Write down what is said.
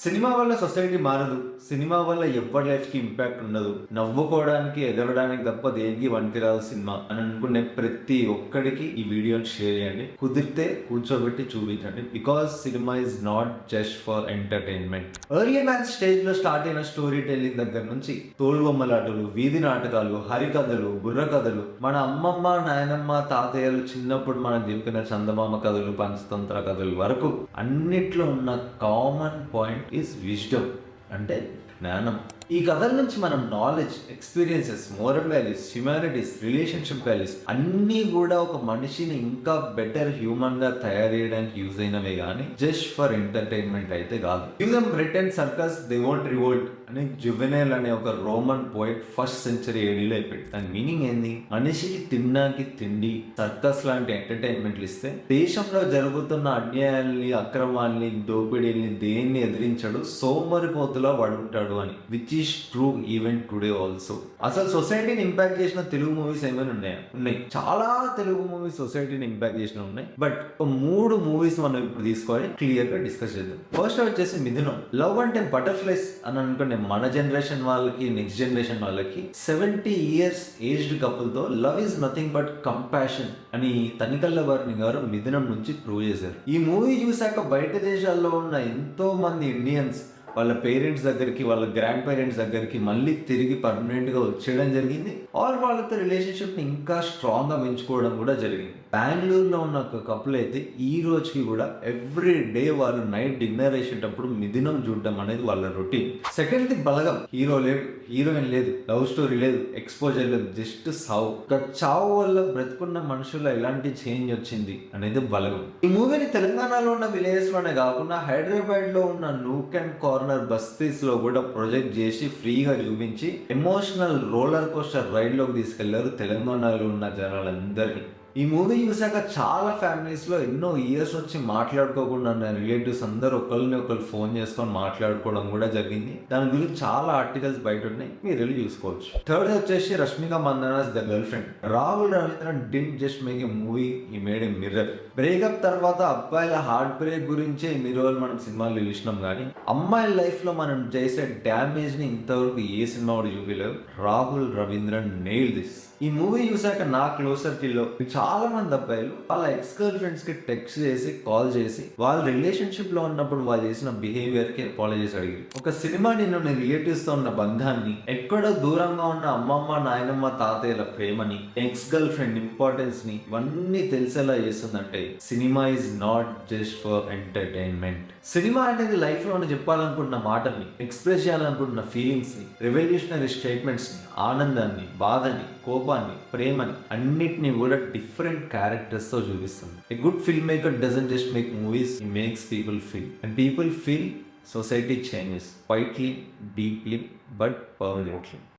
Cinema వల్ల society మారదు. Cinema వల్ల ఎవ్వరి లైఫ్‌కి ఇంపాక్ట్ ఉండదు. నవ్వుకోవడానికి, ఎగరడానికి తప్ప దేనికి పనికిరాదు సినిమా అని అనుకునే ప్రతి ఒక్కడికి ఈ వీడియోని షేర్ చేయండి. కుదిరితే కూర్చోబెట్టి చూపించండి. Because cinema is not just for entertainment. Early man స్టేజ్‌లో స్టార్ట్ అయిన స్టోరీ టెల్లింగ్ దగ్గర నుంచి తోలుబొమ్మలాటలు, వీధి నాటకాలు, హరికథలు, బుర్రకథలు, మన అమ్మమ్మ, నాయనమ్మ, తాతయ్యలు చిన్నప్పుడు మనకు చెప్పిన చందమామ కథలు, పంచతంత్ర కథలు వరకు అన్నిట్లో ఉన్న కామన్ పాయింట్ ఈజ్ విజ్డమ్, అంటే జ్ఞానం. ఈ కథల నుంచి మనం knowledge, experiences, moral values, humanities, relationship values అన్నీ కూడా ఒక మనిషిని ఇంకా బెటర్ హ్యూమన్ గా తయారు చేయడానికి యూజ్ అయినవే కానీ జస్ట్ ఫర్ ఎంటర్టైన్మెంట్ అయితే కాదు. Use them bread and circus they won't revolt అని జువెనైల్ అనే ఒక రోమన్ పోయిట్ ఫస్ట్ సెంచరీ ఏడీలో అయిపోయింది. దాని మీనింగ్ ఏంది? మనిషికి తినడానికి తిండి, సర్కస్ లాంటి ఎంటర్టైన్మెంట్లు ఇస్తే దేశంలో జరుగుతున్న అన్యాయాల్ని, అక్రమాల్ని, దోపిడీల్ని దేన్ని ఎదిరించడు, సోమరిపోతులా పడుంటాడు అని. Which is true even today also. అసలు సొసైటీని ఇంపాక్ట్ చేసిన తెలుగు మూవీస్ ఏమైనా ఉన్నాయా? ఉన్నాయి. చాలా తెలుగు మూవీస్ సొసైటీని ఇంపాక్ట్ చేసిన ఉన్నాయి. బట్ 3 మూవీస్ మనం ఇప్పుడు తీసుకొని క్లియర్ గా డిస్కస్ చేద్దాం. ఫస్ట్ వచ్చేసి మిథునం. లవ్ అంటే బటర్ఫ్లైస్ అని అనుకునే మన జనరేషన్ వాళ్ళకి, నెక్స్ట్ జనరేషన్ వాళ్ళకి 70 years ఏజ్డ్ కపుల్ తో love is nothing but compassion అని తనికల్ల భరణి గారు మిథునం నుంచి ప్రూవ్ చేశారు. ఈ మూవీ చూసాక బయట దేశాల్లో ఉన్న ఎంతో మంది ఇండియన్స్ వాళ్ళ పేరెంట్స్ దగ్గరికి, వాళ్ళ గ్రాండ్ పేరెంట్స్ దగ్గరికి మళ్ళీ తిరిగి పర్మనెంట్ గా వచ్చేయడం జరిగింది. ఆర్ వాళ్ళతో రిలేషన్షిప్ ని ఇంకా స్ట్రాంగ్ గా పెంచుకోవడం కూడా జరిగింది. బెంగళూరులో ఉన్న ఒక కపుల్ అయితే ఈ రోజుకి కూడా ఎవ్రీ డే వాళ్ళు నైట్ డిన్నర్ వేసేటప్పుడు మిథునం చూడడం అనేది వాళ్ళ routine. Second the Balagam. Hero లేడు, హీరోయిన్ లేదు, లవ్ స్టోరీ లేదు, ఎక్స్పోజర్ లేదు, జస్ట్ సావు. ఒక చావు వల్ల బ్రతుకున్న మనుషుల్లో ఎలాంటి చేంజ్ వచ్చింది అనేది బలగం. ఈ మూవీని తెలంగాణలో ఉన్న విలేజెస్ లోనే కాకుండా హైదరాబాద్ లో ఉన్న నూక్ అండ్ కార్నర్ బస్తీస్ లో కూడా ప్రొజెక్ట్ చేసి ఫ్రీగా చూపించి ఎమోషనల్ రోలర్ కోస్టర్ రైడ్ లోకి తీసుకెళ్లారు తెలంగాణలో ఉన్న జనాలందరినీ. ఈ మూవీ చూసాక చాలా ఫ్యామిలీస్ లో ఎన్నో ఇయర్స్ వచ్చి మాట్లాడుకోకుండా ఉన్న రిలేటివ్స్ అందరూ ఒకరిని ఒకరు ఫోన్ చేసుకొని మాట్లాడుకోవడం కూడా జరిగింది. దాని గురించి చాలా ఆర్టికల్స్ బయట ఉన్నాయి, మీరు వెళ్ళి చూసుకోవచ్చు. థర్డ్ వచ్చేసి Rashmika Mandanna's the girlfriend. Rahul Ravindran didn't just make a movie, he made a mirror. Breakup తర్వాత అబ్బాయిల హార్ట్ బ్రేక్ గురించే ఇన్ని రోజులు మనం సినిమాలు చూసినాం కానీ అమ్మాయిల లైఫ్ లో మనం చేసే డ్యామేజ్ ని ఇంతవరకు ఏ సినిమా కూడా చూపించలేదు. Rahul Ravindran nail this. ఈ మూవీ చూసాక నా క్లోజ్ సర్కిల్లో చాలా మంది అబ్బాయిలు వాళ్ళ ఎక్స్ గర్ల్ ఫ్రెండ్స్ కి టెక్స్ట్ చేసి, కాల్ చేసి వాళ్ళ రిలేషన్షిప్ లో ఉన్నప్పుడు వాళ్ళు చేసిన బిహేవియర్ కి అపాలజీస్ అడిగారు. ఒక సినిమా నిన్ను నీ రిలేటివ్స్ తో ఉన్న బంధాన్ని, ఎక్కడో దూరంగా ఉన్న అమ్మమ్మ, నాయనమ్మ, తాతయ్యల ప్రేమని, ఎక్స్ గర్ల్ ఫ్రెండ్ ఇంపార్టెన్స్ ని ఇవన్నీ తెలిసేలా చేస్తుందంటే cinema is not just for entertainment. Cinema అనేది లైఫ్ లో చెప్పాలనుకుంటున్న మాటల్ని, ఎక్స్ప్రెస్ చేయాలనుకుంటున్న ఫీలింగ్స్ ని, రెవల్యూషనరీ స్టేట్మెంట్స్ ని, ఆనందాన్ని, బాధని, కోపాన్ని, ప్రేమని అన్నిటినీ కూడా డిఫరెంట్ క్యారెక్టర్స్ తో చూపిస్తుంది. A good film maker doesn't just make movies, he makes people feel. And people feel, society changes quietly, deeply, but permanently.